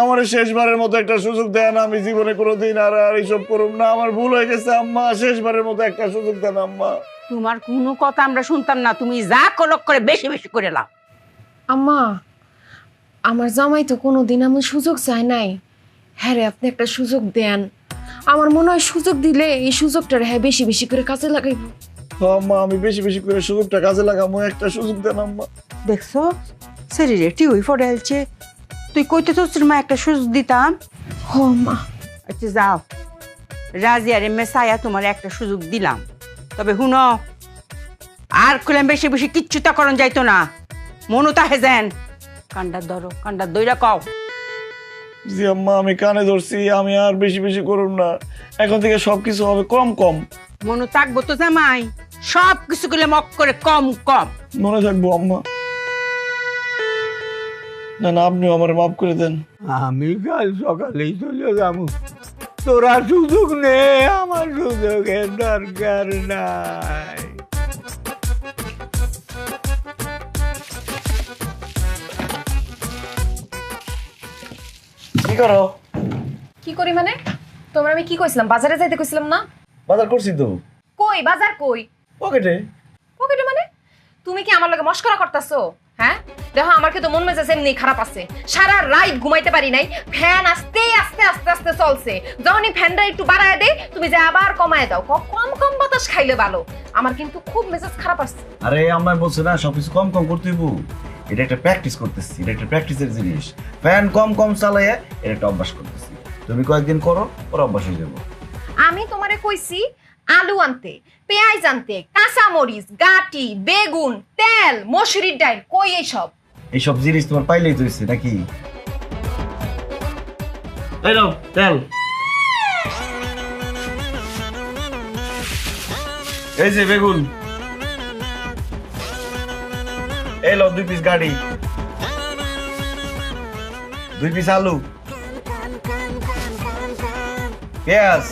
আমার শেষবারের মতো একটা সুযোগ দেন, আমি জীবনে কোনোদিন আর এইসব করুম না। আমার ভুল হয়ে গেছে আম্মা, শেষবারের মতো একটা সুযোগ দেন আম্মা। তোমার কোনো কথা আমরা শুনতাম না, তুমি যা কলক করে বেশি বেশি করে লাও। আম্মা, আমার জামাই তো কোনোদিন আমি সুযোগ চাই নাই। হ্যাঁ রে, আপনি একটা সুযোগ দেন। আমার মনে হয় সুযোগ দিলে এই সুযোগটা হ্যাঁ বেশি বেশি করে কাজে লাগাইব। আম্মা, আমি বেশি বেশি করে সুযোগটা কাজে লাগাবো, একটা সুযোগ দেন আম্মা। দেখছো শরীরে টিউই ফোড়ে আলছে, তুই কইতে তো মা একটা সুযোগ দিতাম। হ মা। আচ্ছা যাও, রাজিয়ারে মেসায়া তোমার একটা সুযোগ দিলাম, তবে হুনো আর খুলেন বেশি বেশি কিচ্ছু তা করন যাইতো না। মনুতা হেজেন কান্ডার ধরো, কান্ডার দইরা কও। জি আম্মা, আমি কানে ধরছি, আমি আর বেশি বেশি করুম না। এখন থেকে সবকিছু হবে কম কম। মনু থাকবো তো জামাই, সব কিছু করলে মক করে কম কম মনে থাকবো আম্মা। না না, আপনিও আমার মাফ করে দেন। আমি কাল সকালেই চলে যাবো, তোরা সুযোগ নে, আমার সুযোগের দরকার নাই। কি করো? কি করি মানে? তোমরা আমি কি কইছিলাম? বাজারে যাইতে কইছিলাম না? বাজার করছি তো। কই বাজার কই? পকেটে। পকেটে মানে? তুমি কি আমার লগে মস্করা করতেছো? হ্যাঁ, দেখো আমার কি তো মন মেজাজ এমনি খারাপ আছে। সারা রাত ঘুমাইতে পারি নাই, ফ্যান আস্তে আস্তে আস্তে আস্তে চলছে। যখনই ফ্যানটা একটু বাড়ায় দেই, তুমি যে আবার কমায় দাও। কম কম বাতাস খাইলে ভালো। আমার কিন্তু খুব মেজাজ খারাপ আছে। আরে আমরা বলছি না সবকিছু কম কম করতে হইব, এটা একটা প্র্যাকটিস করতেছি, এটা একটা প্র্যাকটিসের জিনিস। ফ্যান কম কম চালাইয়া এটা একটা অভ্যাস করতেছি। তুমি কয়েকদিন করো, ওর অভ্যাস হয়ে যাবো। আমি তোমারে কইছি আলু আনতে, পেঁয়াজ আনতে, কাঁচা মরিচ, গাটি, বেগুন, তেল, মসুরির ডাল, কই এইসব? এইসব জিনিস তোমার পাইলেই তো হইছে নাকি? এই নাও তেল, এই যে বেগুন, এই লো 2 পিস গাড়ি, 2 পিস আলু, পেঁয়াজ,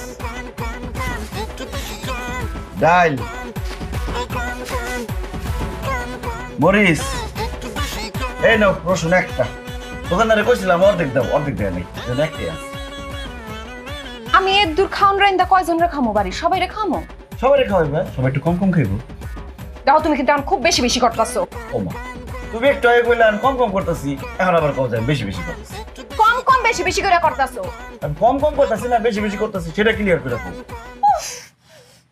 ডাল, মরিচ, এই নাও রসুন একটা। দোকানদারে কইছিলাম অর্ধেক দাও, অর্ধেক দেয় নাই, একটাই আছে। আমি এর দূর খাওন রাইন্দা কয়জন রে খামো বাড়ি? সবাই রে খামো? সবাই খাওয়াইবে, সবাই একটু কম কম খাইবো। দেখো তুমি কিন্তু এখন খুব বেশি বেশি করতেছো। ও মা, তুমি একটু আগে কইলেন কম কম করতেছি, এখন আবার কও যায় বেশি বেশি করতেছি। কম কম বেশি বেশি করে করতেছো। আমি কম কম করতেছি না বেশি বেশি করতেছি, সেটা ক্লিয়ার করে রাখো।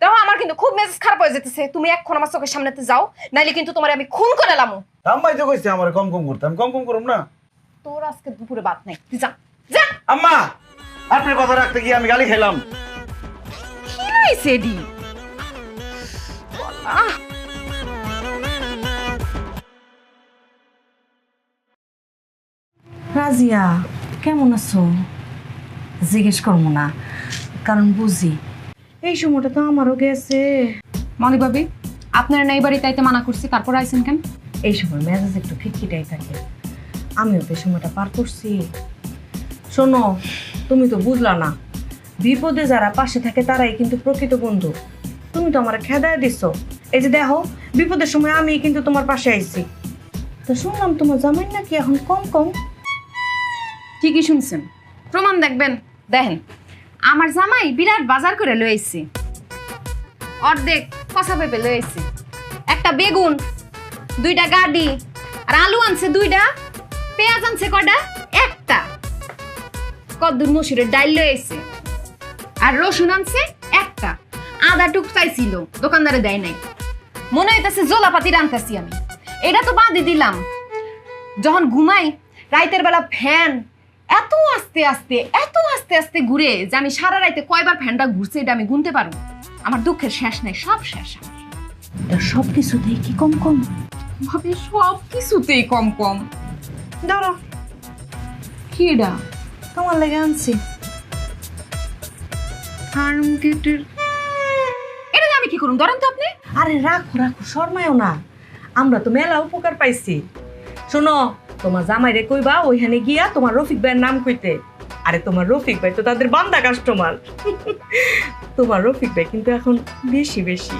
দেখো আমার কিন্তু খুব মেজাজ খারাপ হয়ে যেতেছে, তুমি এখন আমার চোখের সামনেতে যাও, নাইলে কিন্তু তোমার আমি খুন করে লামু। আম্মাই তো কইছে আমার কম কম করতে, আমি কম কম করব না। তোর আজকে দুপুরে বাদ নাই, তুই যা যা। আম্মা আপনার কথা রাখতে গিয়ে আমি গালি খেলাম। কি হইছে ডি? রাজিয়া কেমন আছো? জিজ্ঞেস করবো না, কারণ বুঝি এই সময়টা তো আমারও গেছে। মনি ভাবি, আপনার নাই বাড়ি তাইতে মানা করছি, তারপর আইছেন কেন? এই সময় মেজাজ একটু খিটখিটাই থাকে, আমিও তো এই সময়টা পার করছি। শোনো, তুমি তো বুঝলা না, বিপদে যারা পাশে থাকে তারাই কিন্তু প্রকৃত বন্ধু। তুমি তো আমার খেদায় দিচ্ছ, এই যে দেখো বিপদের সময় আমি কিন্তু তোমার পাশে আইছি। তো শুনলাম তোমার জামাই নাকি এখন কম কম। ঠিকই শুনছেন, প্রমাণ দেখবেন। দেখেন আমার জামাই বিরাট বাজার করে লই আইছি, অর্ধেক কষা পেঁপে লই আইছি, একটা বেগুন, 2টা গাডি, আর আলু আনছে 2টা, পেঁয়াজ আনছে কয়টা? একটা, কদ্দুর মসুরের ডাল লই আইছে, আর রসুন আনছে একটা, আদা টুক চাইছিল দোকানদারে দেয় নাই। মনে হইতাছে জোলাপাতি রান্তাছি আমি। এটা তো বাদই দিলাম, যখন ঘুমাই রাইতের বেলা ফ্যান এত আস্তে আস্তে ঘুরে যে আমি সারা রাইতে কয়বার ফ্যানটা ঘুরছে এটা আমি গুনতে পারবো। আমার দুঃখের শেষ নাই, সব শেষ। সব কিছুতেই কি কম কম ভাবে, সব কিছুতেই কম কম। ধরো কি এটা? তোমার লেগে আনছি ফার্মগেটের। এটা আমি কি করুন? ধরেন তো আপনি। আরে রাখো রাখো, শর্মায়ও না, আমরা তো মেলা উপকার পাইছি। শোনো, তোমার জামাইরে কইবা ওইখানে গিয়া তোমার রফিক ভাইয়ের নাম কইতে। আরে তোমার রফিক ভাই তো তাদের বান্দা কাস্টমার। তোমার রফিক ভাই কিন্তু এখন বেশি বেশি।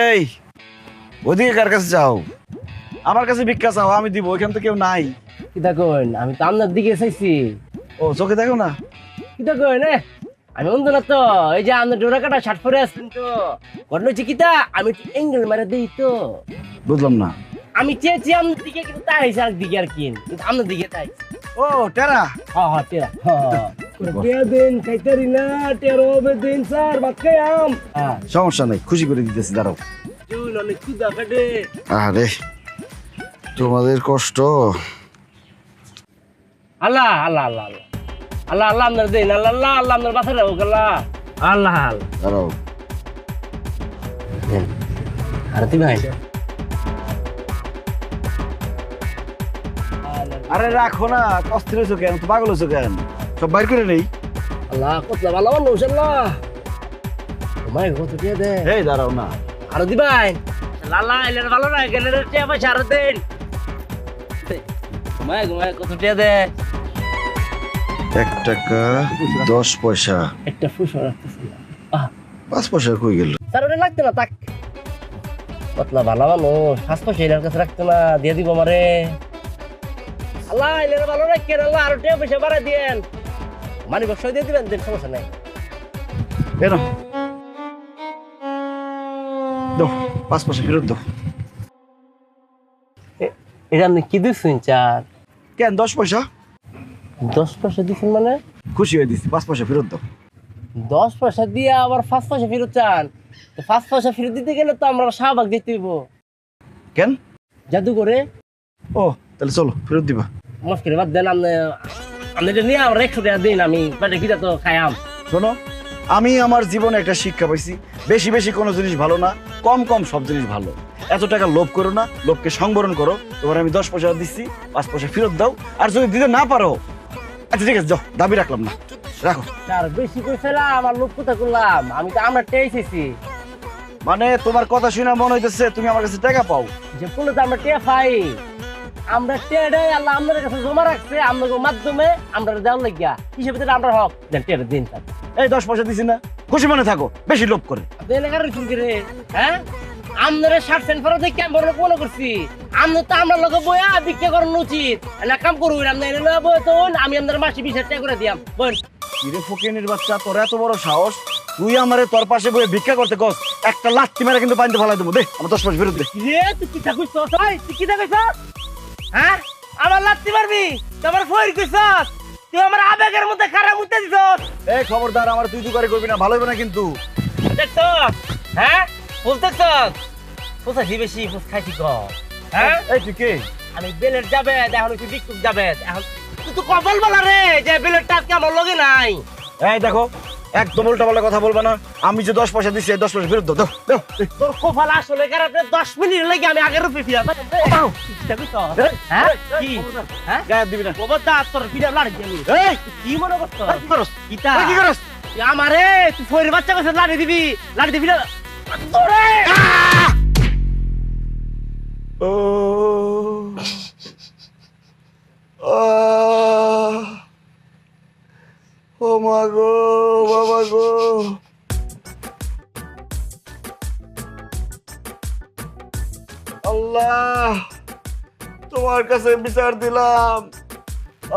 এই ওদিকে কার কাছে যাও? আমার কাছে ভিক্ষা চাও, আমি দিব, ওইখান তো কেউ নাই। কিতা কইন? আমি তো আপনার দিকে চাইছি। ও চোখে দেখো না? কিতা কইন? আমি অন্ধ না তো, এই যে আপনার ডোরা কাটা শার্ট পরে আসছেন তো, ঘটনা হচ্ছে কিতা, আমি এঙ্গেল মারা দিই তো। বুঝলাম না। আমি চেয়েছি আপনার দিকে, কিন্তু তাই হয়েছে দিকে আর কি, কিন্তু আপনার দিকে তাই। ও টেরা? হ্যাঁ টেরা। দিন খাইতারি না, টেরো হবে দিন স্যার, ভাত খাই আম। সমস্যা নাই, খুশি করে দিতেছি, দাঁড়াও। অনেক ক্ষুদা পেটে। আরে তোমাদের কষ্ট। আল্লাহ আল্লাহ আল্লাহ আল্লাহ আল্লাহ আল্লাহ আপনার দিন, আল্লাহ আল্লাহ আল্লাহ আপনার বাসা রাখুক, আল্লাহ আল্লাহ আল্লাহ। দাঁড়াও। আরতি ভাই। আরে রাখো না, অস্থির হয়েছো কেন? তো পাগল হয়েছো কেন? সব বাইর করে নেই। আল্লাহ কতলা ভালো মানুষ, আল্লাহ তোমায় কত দিয়ে দে। এই দাঁড়াও না। আরতি ভাই, লালা এলের ভালো না গেলে টিয়া পয়সা আরো দিন। ঘুমায় ঘুমায় কত টিয়া দে? 1 টাকা 10 পয়সা। একটা ফুসো রাখতেছি। 5 পয়সা কই গেল? স্যার ওটা লাগতে না তাক। কতলা ভালো মানুষ, 5 পয়সা এর কাছে রাখতে না, দিয়ে দিব আমারে। আল্লাহ এলের ভালো রাখেন, আল্লাহ আরো টিয়া পয়সা বাড়া দিয়েন। মানি বক্স দিয়ে দিবেন, দেন, সমস্যা নাই। এনো দাও, 5 পয়সা ফেরত দাও। এটা আপনি কি দিচ্ছেন চার? কেন 10 পয়সা? 10 পয়সা দিচ্ছেন মানে? খুশি হয়ে দিচ্ছি, 5 পয়সা ফেরত দাও। 10 পয়সা দিয়ে আবার 5 পয়সা ফেরত চান? 5 পয়সা ফেরত দিতে গেলে তো আমরা শাহবাগ দিতে হইব। কেন? জাদু করে। ও তাহলে চলো ফেরত দিবা। মুশকিল বাদ দেন, আপনি এটা নিয়ে আমার 100 টাকা দিন, আমি পেটে খিদা তো খাইয়াম। শোনো, আমি আমার জীবনে একটা শিক্ষা পাইছি, বেশি বেশি কোনো জিনিস ভালো না, কম কম সব জিনিস ভালো। এত টাকা লোভ করো না, লোভকে সংবরণ করো। তোমার আমি 10 পয়সা দিচ্ছি, 5 পয়সা ফেরত দাও। আর যদি দিতে না পারো, আচ্ছা ঠিক আছে, যাও, দাবি রাখলাম না, রাখো। আর বেশি করে ফেলা আমার লোভ কোথা করলাম? আমি তো আমরা টেয়েছি। মানে তোমার কথা শুনে মনে হইতেছে তুমি আমার কাছে টাকা পাও। যে বলে তো আমরা টেয়া পাই, আমরা টেয়াটাই আল্লাহ আমাদের কাছে জমা রাখছে, আমাদের মাধ্যমে আমরা দেওয়ার লাগিয়া হিসেবে আমরা হক দেন, টেয়াটা দিন। এই 10 পয়সা দিছি না, খুশি মনে থাকো, বেশি লোভ করে। হ্যাঁ আমাদের 60 ফেরত দেখে আমি বড় মনে করছি, আমরা তো আমরা লোক বইয়া বিক্রি করানো উচিত না, কাম করুন। আমি আপনার মাসে 20,000 টাকা করে দিয়াম। কিরে ফকিনের বাচ্চা, তোর এত বড় সাহস, তুই আমারে তোর পাশে বসে ভিক্ষা করতে কস, একটা লাত্তি মেরে কিন্তু পানিতে ফেলাই দেবো। দে আমার 10 মাস ফেরত দে। রে তুই কি থাকুস তুই কি থাকুস হ্যাঁ আমার লাত্তি মারবি তোমার ফয়ের কইছস তুই আমার আবেগের মধ্যে খারাপ উঠতে দিছস এই খবরদার আমার তুই করে করবি না, ভালো হবে না কিন্তু। দেখছস হ্যাঁ বুঝতেছস কোথায় বেশি ফুস খাইছি গ হ্যাঁ এই তুই কে? আমি বেলের যাবে এখন তুই বিকুক যাবে এখন তুই তো কপাল বলা রে যে বেলের টাকা আমার লগে নাই। এই দেখো একদম উল্টা পাল্টা কথা বলবা না, আমি যে 10 পয়সা দিচ্ছি 10 পয়সা ফেরত দাও। দাও তোর কপাল আসলে কারণে 10 মিনিট লাগে আমি আগের রূপে ফিরা হ্যাঁ কি হ্যাঁ গায়ে দিবি না। কবরদা তোর ফিরা লাড়ি দিবি এই কি মনে করছস কি করছ কিতা কি করছ? আমারে তুই ফয়ের বাচ্চা কাছে লাড়ি দিবি না তোরে ও ও মা গো বাবা গো, আল্লাহ তোমার কাছে বিচার দিলাম।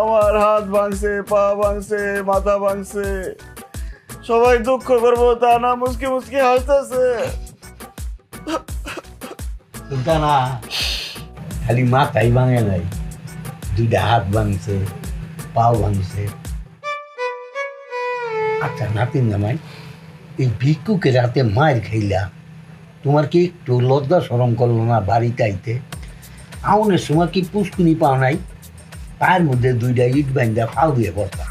আমার হাত ভাঙছে, পা ভাঙছে, মাথা ভাঙছে, সবাই দুঃখ করবো তা না, মুসকি মুসকি হাসতেছে। না খালি মাথাই ভাঙে নাই, দুইটা হাত ভাঙছে, পাও ভাঙছে। আচ্ছা নাতিন জামাই, এই ভিক্ষুকে রাতে মায়ের খাইলা, তোমার কি একটু লজ্জা শরম করলো না বাড়িতে আইতে? আউনের সময় কি পুষ্কুনি পাও নাই? পায়ের মধ্যে দুইটা ইট বাইন্দা ফাউ দিয়ে পড়তা।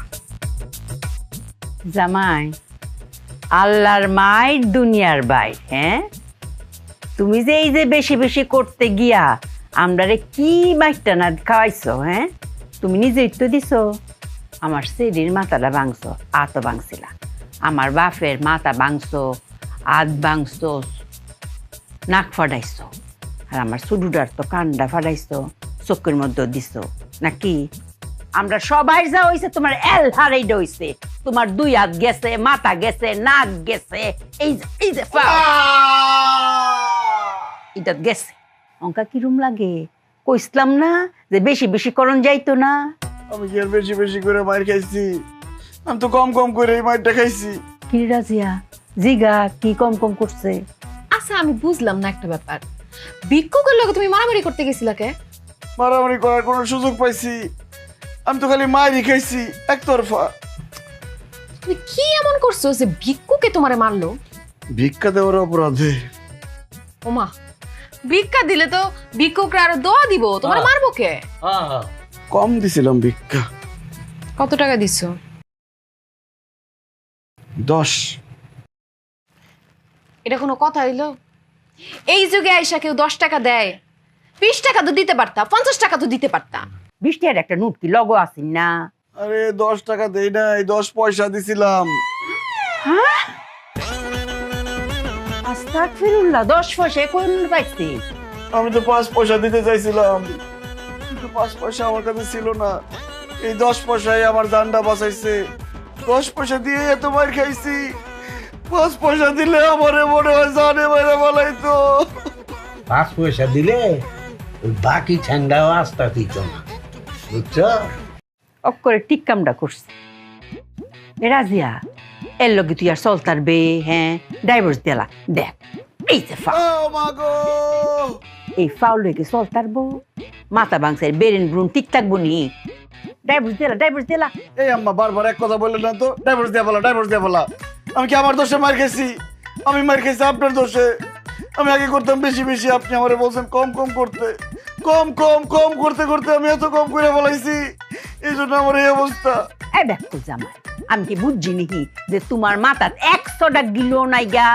জামাই আল্লাহর মায়ের দুনিয়ার বাই, হ্যাঁ তুমি যে এই যে বেশি বেশি করতে গিয়া আমরারে কি মাইটা না খাওয়াইছো, হ্যাঁ তুমি নিজেই তো দিছো। আমার সেরির মাথাটা ভাঙছো, আতো ভাঙছিলা, আমার বাপের মাথা ভাঙছো, আত ভাঙছো, নাক ফাটাইছো, আর আমার সুডুডার তো কান্ডা ফাটাইছো, চোখের মধ্যে দিছো নাকি? আমরা সবাই যা হইছে তোমার এল হারাইডা হইছে, তোমার 2 হাত গেছে, মাথা গেছে, নাক গেছে, এই যে এটা গেছে। অঙ্কা কিরম লাগে? কইসলাম না যে বেশি বেশি করণ যাইতো না। আমি কি আর বেশি বেশি করে মার খাইছি? আমি তো কম কম করে মারটা খাইছি। কি রাজিয়া জিগা কি কম কম করছে? আচ্ছা আমি বুঝলাম না একটা ব্যাপার, ভিক্ষুকের লগে তুমি মারামারি করতে গেছিলা কে? মারামারি করার কোনো সুযোগ পাইছি? আমি তো খালি মারই খাইছি একতরফা। তুমি কি এমন করছো যে ভিক্ষুকে তোমারে মারলো? ভিক্ষা দেওয়ার অপরাধে। ওমা ভিক্ষা দিলে তো ভিক্ষুকরা আরো দোয়া দিব, তোমার মারবো কে? কম দিছিলাম ভিক্ষা। কত টাকা দিছো? 10। এটা কোনো কথা হইলো? এই যুগে আইসা কেউ 10 টাকা দেয়? 20 টাকা তো দিতে পারতা, 50 টাকা তো দিতে পারতা। 20 টাকার একটা নোট কি লগো আসিন না? আরে 10 টাকা দেই নাই, 10 পয়সা দিছিলাম। হ্যাঁ আস্তাগফিরুল্লাহ, 10 পয়সা কোন পাইছি? আমি তো 5 পয়সা দিতে চাইছিলাম, কিন্তু 5 পয়সা আমার কাছে ছিল না। এই 10 পয়সায় আমার জানটা বাঁচাইছে। 10 পয়সা দিয়ে এত মার খাইছি, 5 পয়সা দিলে আমারে মনে হয় জানে মারা বলাইতো। 5 পয়সা দিলে ওই বাকি ঠ্যাংটাও আস্তা দিত না, বুঝছো? অক্করে ঠিক কামটা করছে। এ রাজিয়া এর লগে তুই আর চলতার বে, হ্যাঁ ডাইভোর্স দিলা। দেখ এই যে এই ফাউল রেখে চলতার বো, মাথা ভাঙছে, বেরেন ব্রুন ঠিক থাকবো নি? ডাইভোর্স দিলা। এই আম্মা বারবার এক কথা বললেন না তো, ডাইভোর্স দিয়ে বলা। আমি কি আমার দোষে মার খেয়েছি? আমি মার খেয়েছি আপনার দোষে। আমি আগে করতাম বেশি বেশি, আপনি আমারে বলছেন কম কম করতে। কম কম কম করতে করতে আমি এত কম করে বলাইছি, এই জন্য আমার এই অবস্থা। এই দেখো জামাই, আমি কি বুঝছি নাকি যে তোমার মাথাত 100টা গিলো নাই গা?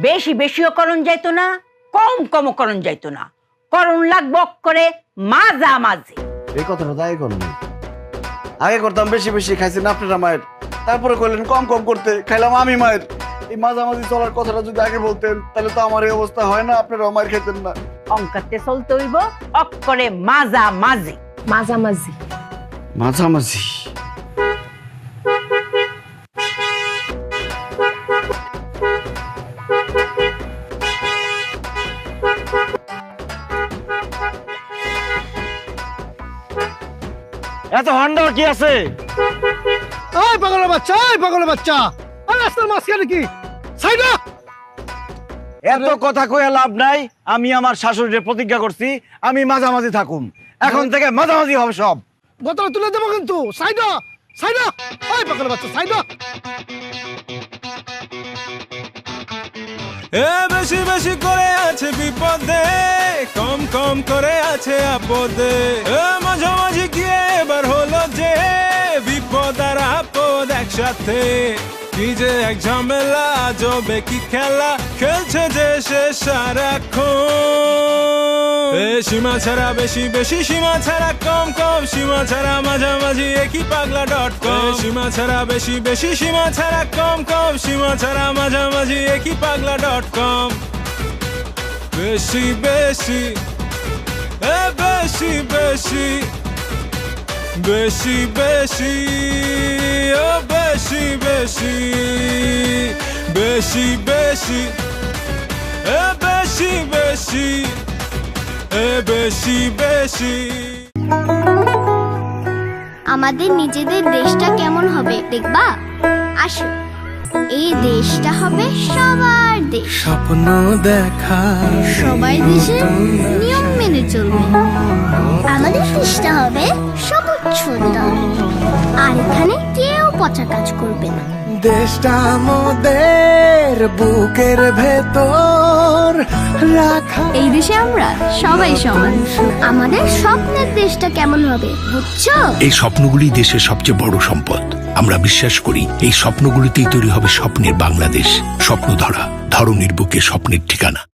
বেশি বেশিও করণ যাইতো না, কম কমও করণ যাইতো না, করণ লাগবো করে মাঝামাঝি। এই কথাটা তাই করুন, আগে করতাম বেশি বেশি, খাইছেন আপনারা মায়ের, তারপরে কইলেন কম কম করতে, খাইলাম আমি মায়ের। এই মাঝামাঝি চলার কথাটা যদি আগে বলতেন তাহলে তো আমার এই অবস্থা হয় না, আপনারা মায়ের খেতেন না। অঙ্কাতে চলতে হইব অক্ষরে মাঝামাঝি। মাঝামাঝি মাঝামাঝি এত হন্ডার কি আছে? পাগলের বাচ্চা, রাস্তার মাঝখানে কি সাইডা? এত কথা কয়ে লাভ নাই। আমি আমার শাশুড়ির প্রতিজ্ঞা করছি আমি মাঝামাঝি থাকুম, এখন থেকে মাঝামাঝি হবে সব। বোতল তুলে দেবো কিন্তু। সাইডা সাইডা, ওই পাগল বাচ্চা সাইডা। এ বেশি বেশি করে আছে বিপদে, কম কম করে আছে আপদে। এ মাঝামাঝি গিয়ে এবার হলো যে বিপদ আর আপদ একসাথে। কি যে এক ঝামেলা, আজবে কি খেলা খেলছে যে সে সারাক্ষণ। সীমা ছাড়া বেশি বেশি, সীমা ছাড়া কম কম, সীমা ছাড়া মাঝামাঝি একই পাগলা .com। সীমা ছাড়া বেশি বেশি, সীমা ছাড়া কম কম, সীমা ছাড়া মাঝামাঝি একই পাগলা .com। বেশি বেশি বেশি বেশি বেশি বেশি ও বেশি বেশি বেশি বেশি বেশি বেশি বেশি বেশি। আমাদের নিজেদের দেশটা কেমন হবে দেখবা? আসো, এই দেশটা হবে সবার দেশ। স্বপ্ন দেখা সবাই দেশের নিয়ম মেনে চলবে। আমাদের দেশটা হবে সবুজ সুন্দর, আর এখানে কেউ পচা কাজ করবে না। দেশটা আমাদের বুকের ভেতর রাখা। এই দেশে আমরা সবাই সমান। আমাদের স্বপ্নের দেশটা কেমন হবে বুঝছো? এই স্বপ্নগুলি দেশের সবচেয়ে বড় সম্পদ। আমরা বিশ্বাস করি এই স্বপ্নগুলিতেই তৈরি হবে স্বপ্নের বাংলাদেশ। স্বপ্ন ধরা, ধরনীর বুকে স্বপ্নের ঠিকানা।